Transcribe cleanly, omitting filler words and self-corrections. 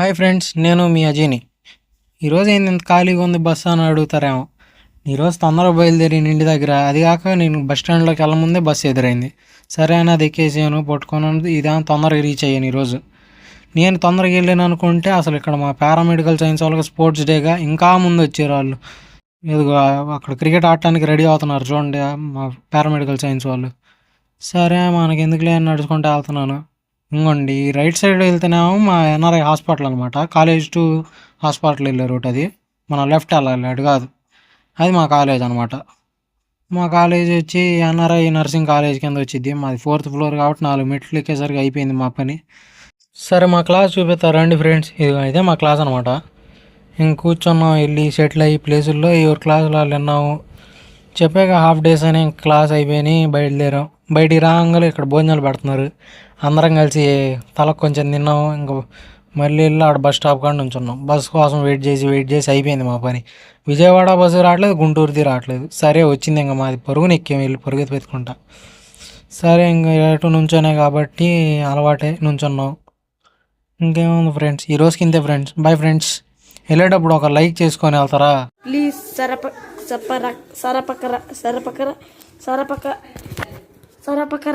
Hi friends, నేను మీ అజయ్ని. ఈరోజు ఏంది ఇంత ఖాళీగా ఉంది బస్సు అని అడుగుతారేమో. ఈరోజు తొందరగా బయలుదేరి ఇంటి దగ్గర, అది కాక నేను బస్ స్టాండ్లోకి వెళ్ళముందే బస్సు ఎదురైంది. సరే అని అది ఎక్కేసాను, పట్టుకున్నాను. ఇదేమో తొందరగా రీచ్ అయ్యాను ఈరోజు. నేను తొందరగా వెళ్ళాను అనుకుంటే అసలు ఇక్కడ మా పారామెడికల్ సైన్స్ వాళ్ళకి స్పోర్ట్స్ డేగా ఇంకా ముందు వచ్చారు వాళ్ళు. ఇదిగో అక్కడ క్రికెట్ ఆడటానికి రెడీ అవుతున్నారు చూడండి, మా పారామెడికల్ సైన్స్ వాళ్ళు. సరే మనకి ఎందుకులే అని నడుచుకుంటూ వెళ్తున్నాను. ఇంకోండి ఈ రైట్ సైడ్ వెళ్తేనేమో మా ఎన్ఆర్ఐ హాస్పిటల్ అనమాట. కాలేజ్ టు హాస్పిటల్ వెళ్ళే రూట్ అది. మనం లెఫ్ట్ వెళ్ళాలి, అటు కాదు. అది మా కాలేజ్ అనమాట. మా కాలేజ్ వచ్చి ఎన్ఆర్ఐ నర్సింగ్ కాలేజ్ కింద వచ్చింది. మాది 4th ఫ్లోర్ కాబట్టి 4 మెట్లు ఎక్కేసరికి అయిపోయింది మా పని. సరే మా క్లాస్ చూపిస్తారు రండి ఫ్రెండ్స్. ఇదే మా క్లాస్ అనమాట. ఇంక కూర్చున్నాం, వెళ్ళి సెటిల్ అయ్యి ప్లేసుల్లో ఎవరి క్లాసులు వాళ్ళు విన్నాము. చెప్పాక హాఫ్ డేస్ అని క్లాస్ అయిపోయి బయలుదేరాం. బయటికి రాగానే ఇక్కడ భోజనాలు పెడుతున్నారు. అందరం కలిసి తలకు కొంచెం తిన్నాము. ఇంక మళ్ళీ వెళ్ళి ఆడ బస్ స్టాప్ కాడ నుంచున్నాం. బస్ కోసం వెయిట్ చేసి అయిపోయింది మా పని. విజయవాడ బస్సు రావట్లేదు, గుంటూరుది రావట్లేదు. సరే వచ్చింది, ఇంకా మాది పరుగుని ఎక్కాము, వెళ్ళి పరుగు పెట్టుకుంటా. సరే ఇంక ఎటు నుంచోనే కాబట్టి అలవాటే నుంచున్నాం. ఇంకేముంది ఫ్రెండ్స్, ఈ రోజుకి ఇంతే ఫ్రెండ్స్. Bye friends. వెళ్ళేటప్పుడు ఒక లైక్ చేసుకొని వెళ్తారా ప్లీజ్. సరపకర